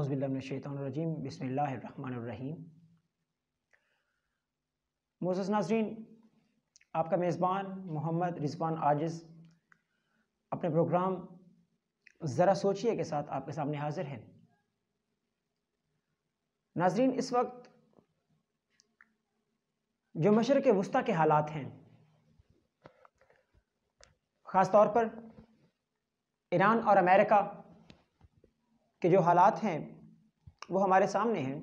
औज़ुबिल्लाहि मिनश्शैतानिर्रजीम बिस्मिल्लाहिर्रहमानिर्रहीम। मोअज़्ज़ज़ नाज़रीन, आपका मेज़बान मोहम्मद रिज़वान आजिज़ अपने प्रोग्राम ज़रा सोचिए के साथ आपके सामने हाज़िर है। नाज़रीन, इस वक्त जो मशरिक़ वुस्ता के हालात हैं, ख़ास तौर पर ईरान और अमेरिका के जो हालात हैं वो हमारे सामने हैं।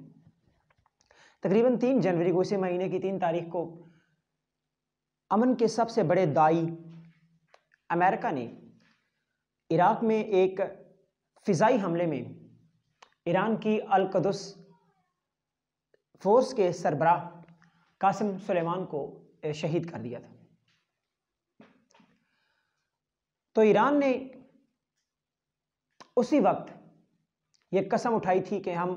तकरीबन 3 जनवरी को, इसी महीने की 3 तारीख को, अमन के सबसे बड़े दाई अमेरिका ने इराक़ में एक फ़िज़ाई हमले में ईरान की अल-क़ुद्स फ़ोर्स के सरबराह कासिम सुलेमान को शहीद कर दिया था। तो ईरान ने उसी वक्त ये कसम उठाई थी कि हम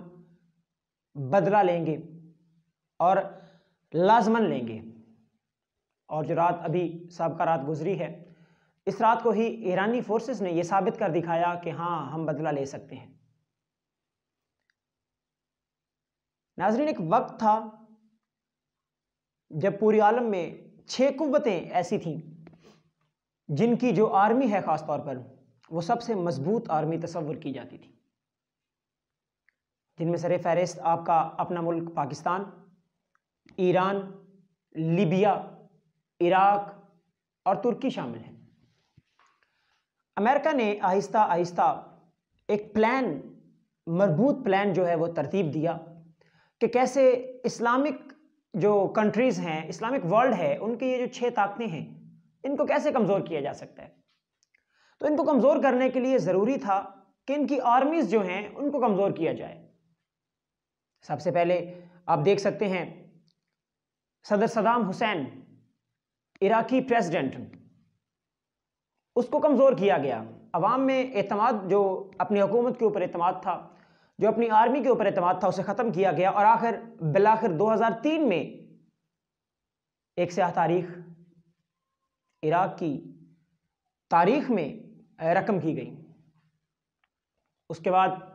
बदला लेंगे और लाज़मन लेंगे। और जो रात अभी साबिक़ा रात गुजरी है, इस रात को ही ईरानी फोर्सेस ने यह साबित कर दिखाया कि हाँ, हम बदला ले सकते हैं। नाज़रीन, एक वक्त था जब पूरी आलम में 6 कुव्वतें ऐसी थीं जिनकी जो आर्मी है ख़ास तौर पर वो सबसे मजबूत आर्मी तस्वुर की जाती थी, जिनमें सरे फहरिस्त आपका अपना मुल्क पाकिस्तान, ईरान, लीबिया, इराक और तुर्की शामिल हैं। अमेरिका ने आहिस्ता आहिस्ता एक प्लान, मजबूत प्लान जो है वो तरतीब दिया कि कैसे इस्लामिक जो कंट्रीज़ हैं, इस्लामिक वर्ल्ड है, उनकी ये जो 6 ताकतें हैं, इनको कैसे कमज़ोर किया जा सकता है। तो इनको कमज़ोर करने के लिए ज़रूरी था कि इनकी आर्मीज़ जो हैं उनको कमज़ोर किया जाए। सबसे पहले आप देख सकते हैं सदर सद्दाम हुसैन, इराकी प्रेसिडेंट, उसको कमज़ोर किया गया। अवाम में एतमाद, जो अपनी हुकूमत के ऊपर एतमाद था, जो अपनी आर्मी के ऊपर एतमाद था, उसे ख़त्म किया गया। और बिलाखिर 2003 में एक स्याह तारीख इराक की तारीख में रकम की गई। उसके बाद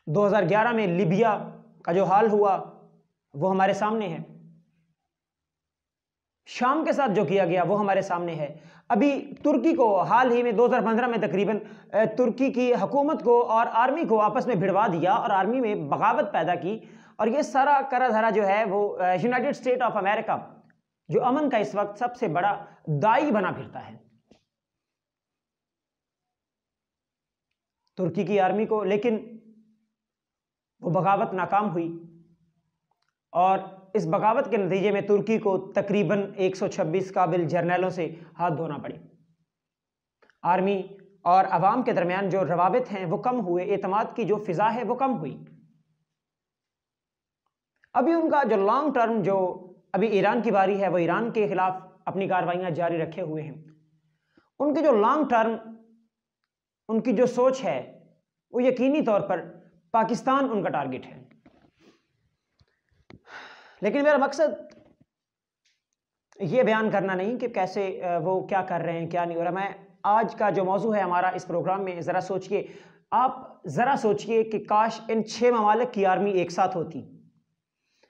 2011 में लीबिया का जो हाल हुआ वो हमारे सामने है। शाम के साथ जो किया गया वो हमारे सामने है। अभी तुर्की को हाल ही में 2015 में तकरीबन तुर्की की हुकूमत को और आर्मी को आपस में भिड़वा दिया और आर्मी में बगावत पैदा की। और ये सारा करा धरा जो है वो यूनाइटेड स्टेट ऑफ अमेरिका, जो अमन का इस वक्त सबसे बड़ा दाई बना फिरता है, तुर्की की आर्मी को, लेकिन वो बगावत नाकाम हुई और इस बगावत के नतीजे में तुर्की को तकरीबन 126 काबिल जर्नलों से हाथ धोना पड़े। आर्मी और अवाम के दरमियान जो रवाबित हैं वो कम हुए, एतमाद की जो फिजा है वो कम हुई। अभी उनका जो लॉन्ग टर्म, जो अभी ईरान की बारी है, वो ईरान के खिलाफ अपनी कार्रवाइयां जारी रखे हुए हैं। उनकी जो लॉन्ग टर्म, उनकी जो सोच है वो यकीनी तौर पर पाकिस्तान उनका टारगेट है। लेकिन मेरा मकसद ये बयान करना नहीं कि कैसे वो क्या कर रहे हैं, क्या नहीं हो रहा। मैं आज का जो मौजू है हमारा इस प्रोग्राम में, ज़रा सोचिए, आप ज़रा सोचिए कि काश इन 6 ममालिक की आर्मी एक साथ होती,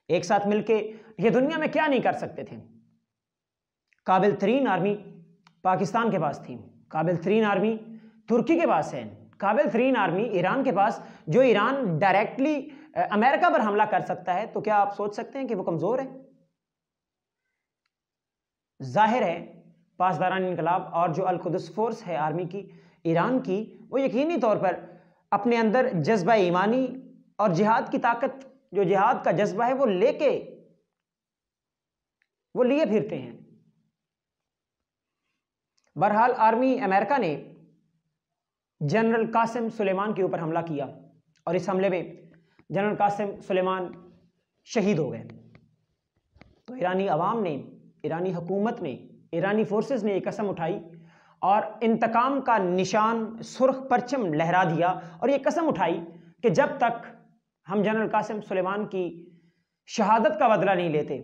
एक साथ मिलके ये दुनिया में क्या नहीं कर सकते थे। काबिल तरीन आर्मी पाकिस्तान के पास थी, काबिल तरीन आर्मी तुर्की के पास है, काबिल तरीन आर्मी ईरान के पास, जो ईरान डायरेक्टली अमेरिका पर हमला कर सकता है। तो क्या आप सोच सकते हैं कि वो कमज़ोर है? जाहिर है पासदारान इनकलाब और जो अल-क़ुद्स फोर्स है आर्मी की, ईरान की, वो यकीनी तौर पर अपने अंदर जज्बा ईमानी और जिहाद की ताकत, जो जिहाद का जज्बा है, वो लिए फिरते हैं। बहरहाल आर्मी अमेरिका ने जनरल कासिम सुलेमान के ऊपर हमला किया और इस हमले में जनरल कासिम सुलेमान शहीद हो गए। तो ईरानी अवाम ने, ईरानी हुकूमत ने, ईरानी फोर्सेस ने एक कसम उठाई और इंतकाम का निशान, सुर्ख परचम लहरा दिया और ये कसम उठाई कि जब तक हम जनरल कासिम सुलेमान की शहादत का बदला नहीं लेते,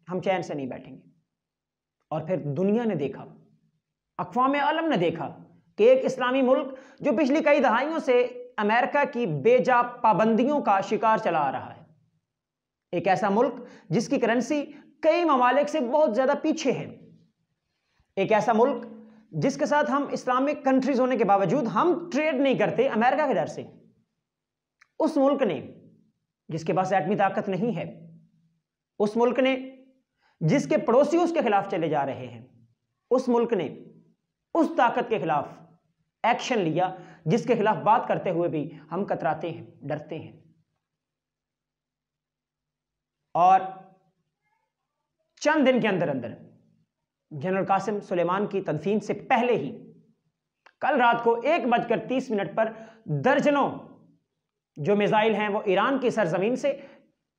हम चैन से नहीं बैठेंगे। और फिर दुनिया ने देखा, अक़वाम आलम ने देखा कि एक इस्लामी मुल्क जो पिछली कई दहाइयों से अमेरिका की बेजा पाबंदियों का शिकार चला आ रहा है। एक ऐसा मुल्क जिसकी करेंसी कई ममालिक से बहुत ज्यादा पीछे है। एक ऐसा मुल्क जिसके साथ हम इस्लामिक कंट्रीज होने के बावजूद हम ट्रेड नहीं करते अमेरिका के डर से। उस मुल्क ने जिसके पास एटमी ताकत नहीं है, उस मुल्क ने जिसके पड़ोसी उसके खिलाफ चले जा रहे हैं, उस मुल्क ने उस ताकत के खिलाफ एक्शन लिया जिसके खिलाफ बात करते हुए भी हम कतराते हैं, डरते हैं। और चंद दिन के अंदर अंदर जनरल कासिम सुलेमान की तदफीन से पहले ही कल रात को 1:30 पर दर्जनों जो मिसाइल हैं वो ईरान की सरजमीन से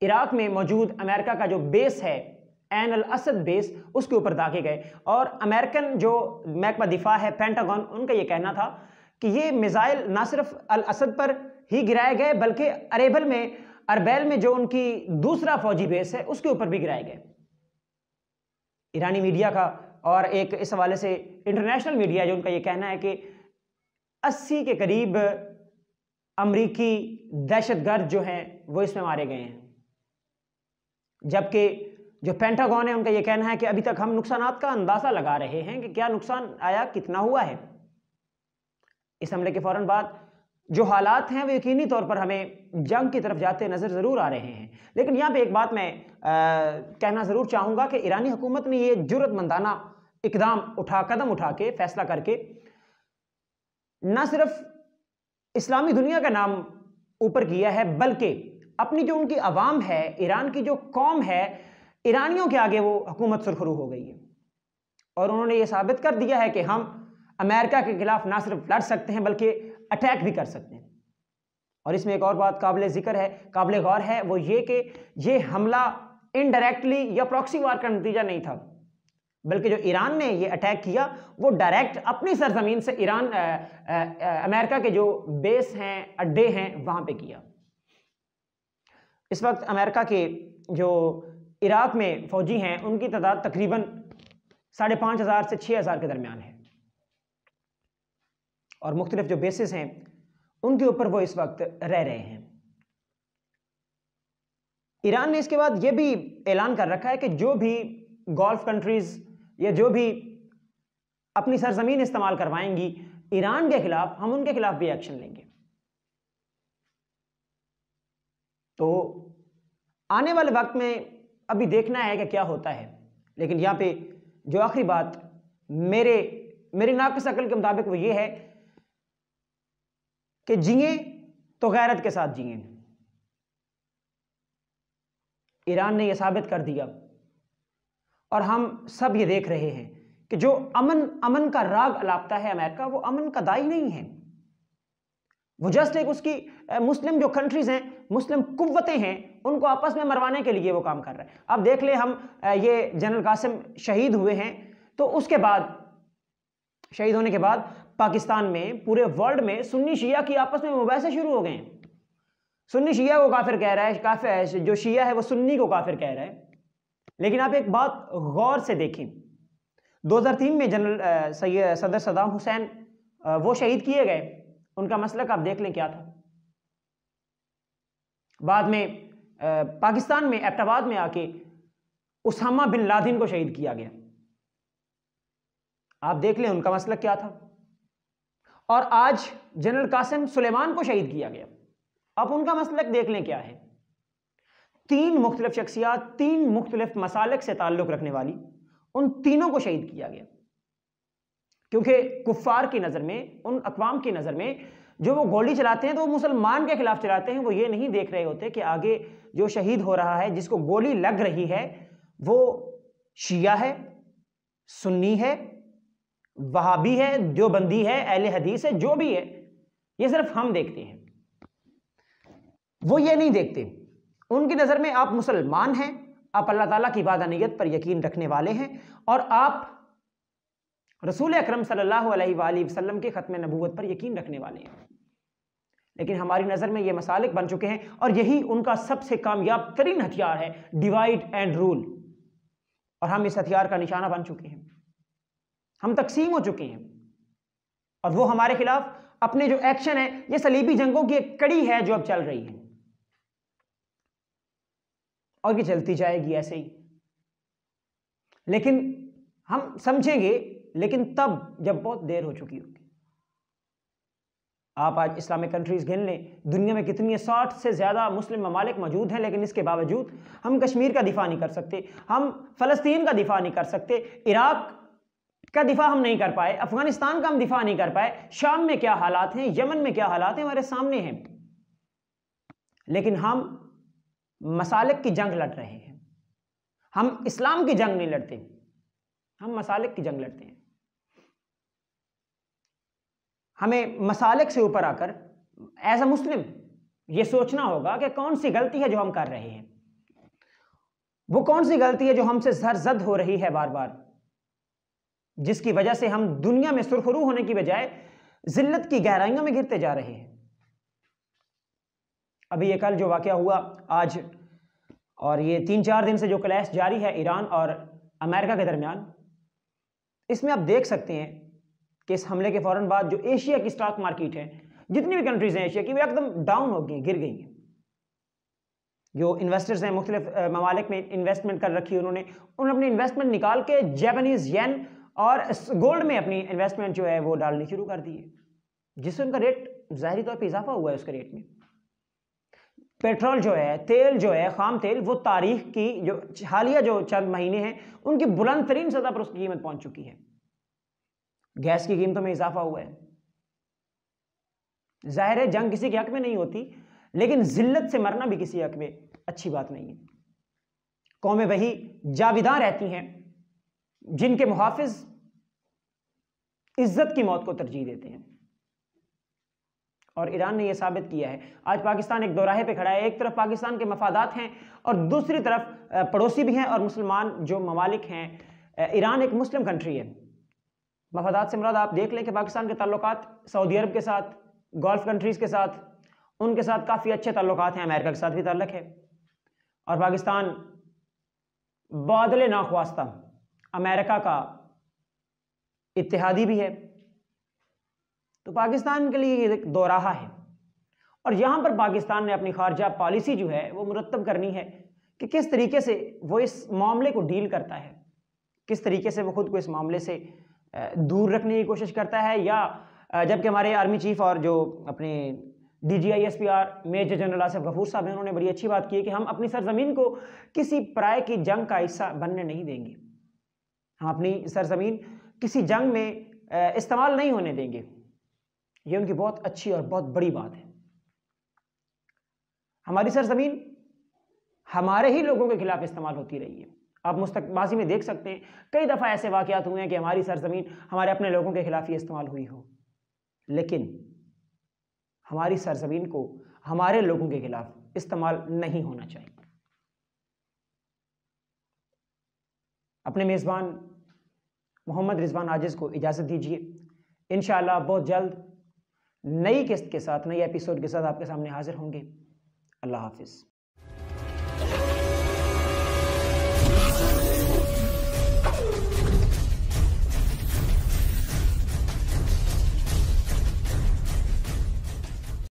इराक में मौजूद अमेरिका का जो बेस है ऐन अल असद बेस, उसके ऊपर दागे गए। और अमेरिकन जो महकमा दिफा है पेंटागन, उनका यह कहना था कि ये मिसाइल ना सिर्फ अल असद पर ही गिराए गए बल्कि अरबैल में जो उनकी दूसरा फौजी बेस है उसके ऊपर भी गिराए गए। ईरानी मीडिया का और एक इस हवाले से इंटरनेशनल मीडिया जो उनका यह कहना है कि 80 के करीब अमरीकी दहशतगर्द जो हैं वो इसमें मारे गए हैं, जबकि जो पेंटागन है उनका यह कहना है कि अभी तक हम नुकसानात का अंदाजा लगा रहे हैं कि क्या नुकसान आया, कितना हुआ है। इस हमले के फौरन बाद जो हालात हैं वो यकीनी तौर पर हमें जंग की तरफ जाते नजर जरूर आ रहे हैं। लेकिन यहां पे एक बात मैं कहना जरूर चाहूंगा कि ईरानी हुकूमत ने यह जुर्रतमंदाना कदम उठा के फैसला करके न सिर्फ इस्लामी दुनिया का नाम ऊपर किया है बल्कि अपनी जो उनकी अवाम है, ईरान की जो कौम है, ईरानियों के आगे वो हुकूमत सुरखरू हो गई है। और उन्होंने ये साबित कर दिया है कि हम अमेरिका के खिलाफ ना सिर्फ लड़ सकते हैं बल्कि अटैक भी कर सकते हैं। और इसमें एक और बात काबिल जिक्र है, काबिल गौर है, वो ये कि ये हमला इनडायरेक्टली या प्रॉक्सी वार का नतीजा नहीं था, बल्कि जो ईरान ने ये अटैक किया वो डायरेक्ट अपनी सरजमीन से अमेरिका के जो बेस हैं, अड्डे हैं, वहां पे किया। इस वक्त अमेरिका के जो इराक में फौजी हैं उनकी तादाद तकरीबन 5,500 से 6,000 के दरमियान है। और मुख्तलिफ जो बेसिस हैं उनके ऊपर वो इस वक्त रह रहे हैं। ईरान ने इसके बाद ये भी ऐलान कर रखा है कि जो भी गल्फ कंट्रीज या जो भी अपनी सरजमीन इस्तेमाल करवाएंगी ईरान के खिलाफ, हम उनके खिलाफ भी एक्शन लेंगे। तो आने वाले वक्त में अभी देखना है कि क्या होता है। लेकिन यहां पे जो आखिरी बात मेरी नाक़िस अकल के मुताबिक वो ये है कि जिए तो गैरत के साथ जिए। ईरान ने यह साबित कर दिया और हम सब ये देख रहे हैं कि जो अमन का राग अलापता है अमेरिका, वो अमन का दाई नहीं है। वो जस्ट एक उसकी मुस्लिम जो कंट्रीज हैं, मुस्लिम कुव्वतें हैं, उनको आपस में मरवाने के लिए वो काम कर रहा है। अब देख ले, हम ये जनरल कासिम शहीद हुए हैं, तो उसके बाद शहीद होने के बाद पाकिस्तान में, पूरे वर्ल्ड में सुन्नी शिया की आपस में मुबाहिसे शुरू हो गए हैं। सुन्नी शिया को काफिर कह रहा है, काफिर जो शिया है वो सुन्नी को काफिर कह रहा है। लेकिन आप एक बात गौर से देखें, 2003 में जनरल सदर सद्दाम हुसैन वो शहीद किए गए, उनका मसलक आप देख लें क्या था। बाद में पाकिस्तान में एबटाबाद में आके उसामा बिन लादेन को शहीद किया गया, आप देख लें उनका मसलक क्या था। और आज जनरल कासिम सुलेमान को शहीद किया गया, अब उनका मसलक देख लें क्या है। 3 मुख्तलिफ शख्सियात, 3 मुख्तलिफ मसालिक से ताल्लुक रखने वाली, उन तीनों को शहीद किया गया। क्योंकि कुफ्फार की नज़र में, उन अक़वाम की नज़र में जो वो गोली चलाते हैं तो वो मुसलमान के खिलाफ चलाते हैं। वो ये नहीं देख रहे होते कि आगे जो शहीद हो रहा है, जिसको गोली लग रही है, वो शिया है, सुन्नी है, वहाबी है, देवबंदी है, अहले हदीस है, जो भी है। ये सिर्फ हम देखते हैं, वो ये नहीं देखते। उनकी नज़र में आप मुसलमान हैं, आप अल्लाह ताला की वादानियत पर यकीन रखने वाले हैं और आप रसूल अकरम सल्लल्लाहु अलैहि वसल्लम के ख़त्म नबूवत पर यकीन रखने वाले हैं। लेकिन हमारी नज़र में ये मसालिक बन चुके हैं और यही उनका सबसे कामयाब तरीन हथियार है, डिवाइड एंड रूल। और हम इस हथियार का निशाना बन चुके हैं, हम तकसीम हो चुके हैं और वो हमारे खिलाफ अपने जो एक्शन है, ये सलीबी जंगों की एक कड़ी है जो अब चल रही है और ये चलती जाएगी ऐसे ही। लेकिन हम समझेंगे, लेकिन तब जब बहुत देर हो चुकी होगी। आप आज इस्लामिक कंट्रीज गिन लें, दुनिया में कितनी 60 से ज़्यादा मुस्लिम ममालिक मौजूद हैं, लेकिन इसके बावजूद हम कश्मीर का दिफा नहीं कर सकते, हम फ़लस्तीन का दिफा नहीं कर सकते, इराक का दिफा हम नहीं कर पाए, अफगानिस्तान का हम दिफा नहीं कर पाए। शाम में क्या हालात हैं, यमन में क्या हालात हैं, हमारे सामने हैं। लेकिन हम मसालिक की जंग लड़ रहे हैं। हम इस्लाम की जंग नहीं लड़ते, हम मसालिक की जंग लड़ते हैं। हमें मसालिक से ऊपर आकर एज अ मुस्लिम ये सोचना होगा कि कौन सी गलती है जो हम कर रहे हैं, वो कौन सी गलती है जो हमसे सरजद हो रही है बार बार, जिसकी वजह से हम दुनिया में सुरखरू होने की बजाय जिल्लत की गहराइयों में गिरते जा रहे हैं। अभी ये कल जो वाकया हुआ आज, और ये 3-4 दिन से जो क्लैश जारी है ईरान और अमेरिका के दरमियान, इसमें आप देख सकते हैं कि इस हमले के फौरन बाद जो एशिया की स्टॉक मार्केट है, जितनी भी कंट्रीज हैं एशिया की, वो एकदम डाउन हो गई, गिर गई हैं। जो इन्वेस्टर्स हैं मुख्तलिफ ममालिक में इन्वेस्टमेंट कर रखी है, उन्होंने अपनी इन्वेस्टमेंट निकाल के जापानीज येन और गोल्ड में अपनी इन्वेस्टमेंट जो है वो डालनी शुरू कर दी है, जिससे उनका रेट ज़ाहिरी तौर पर इजाफा हुआ है उसके रेट में। पेट्रोल जो है, तेल जो है, खाम तेल, वो तारीख की जो हालिया जो चंद महीने हैं उनकी बुलंद तरीन सतह पर उसकी कीमत पहुंच चुकी है। गैस की कीमतों में इजाफा हुआ है। जाहिर है जंग किसी के हक में नहीं होती, लेकिन जिल्लत से मरना भी किसी हक में अच्छी बात नहीं है। कौमें वही जाविदां रहती हैं जिनके मुहाफिज इज्जत की मौत को तरजीह देते हैं, और ईरान ने यह साबित किया है। आज पाकिस्तान एक दोराहे पे खड़ा है, एक तरफ पाकिस्तान के मफादात हैं और दूसरी तरफ पड़ोसी भी हैं और मुसलमान जो ममालिक हैं। ईरान एक मुस्लिम कंट्री है। मफादात से मुराद आप देख लें कि पाकिस्तान के ताल्लुकात सऊदी अरब के साथ, गल्फ कंट्रीज के साथ, उनके साथ काफ़ी अच्छे ताल्लुकात हैं, अमेरिका के साथ भी ताल्लुक है, और पाकिस्तान बादल नाख्वास्ता अमेरिका का इत्तेहादी भी है। तो पाकिस्तान के लिए ये एक दोराहा है, और यहाँ पर पाकिस्तान ने अपनी खारजा पॉलिसी जो है वो मुरतब करनी है कि किस तरीके से वो इस मामले को डील करता है, किस तरीके से वो खुद को इस मामले से दूर रखने की कोशिश करता है। या जबकि हमारे आर्मी चीफ और जो अपने DGISPR major general Asif Ghafoor साहब हैं, उन्होंने बड़ी अच्छी बात की है कि हम अपनी सरजमीन को किसी पराये की जंग का हिस्सा बनने नहीं देंगे, हम अपनी सरजमीन किसी जंग में इस्तेमाल नहीं होने देंगे। ये उनकी बहुत अच्छी और बहुत बड़ी बात है। हमारी सरजमीन हमारे ही लोगों के खिलाफ इस्तेमाल होती रही है। आप माजी में देख सकते हैं कई दफ़ा ऐसे वाक़यात हुए हैं कि हमारी सरजमीन हमारे अपने लोगों के खिलाफ ही इस्तेमाल हुई हो, लेकिन हमारी सरजमीन को हमारे लोगों के खिलाफ इस्तेमाल नहीं होना चाहिए। अपने मेज़बान मोहम्मद रिजवान आजिज़ को इजाज़त दीजिए। इंशाअल्लाह बहुत जल्द नई किस्त के साथ, नई एपिसोड के साथ आपके सामने हाजिर होंगे। अल्लाह हाफिज़।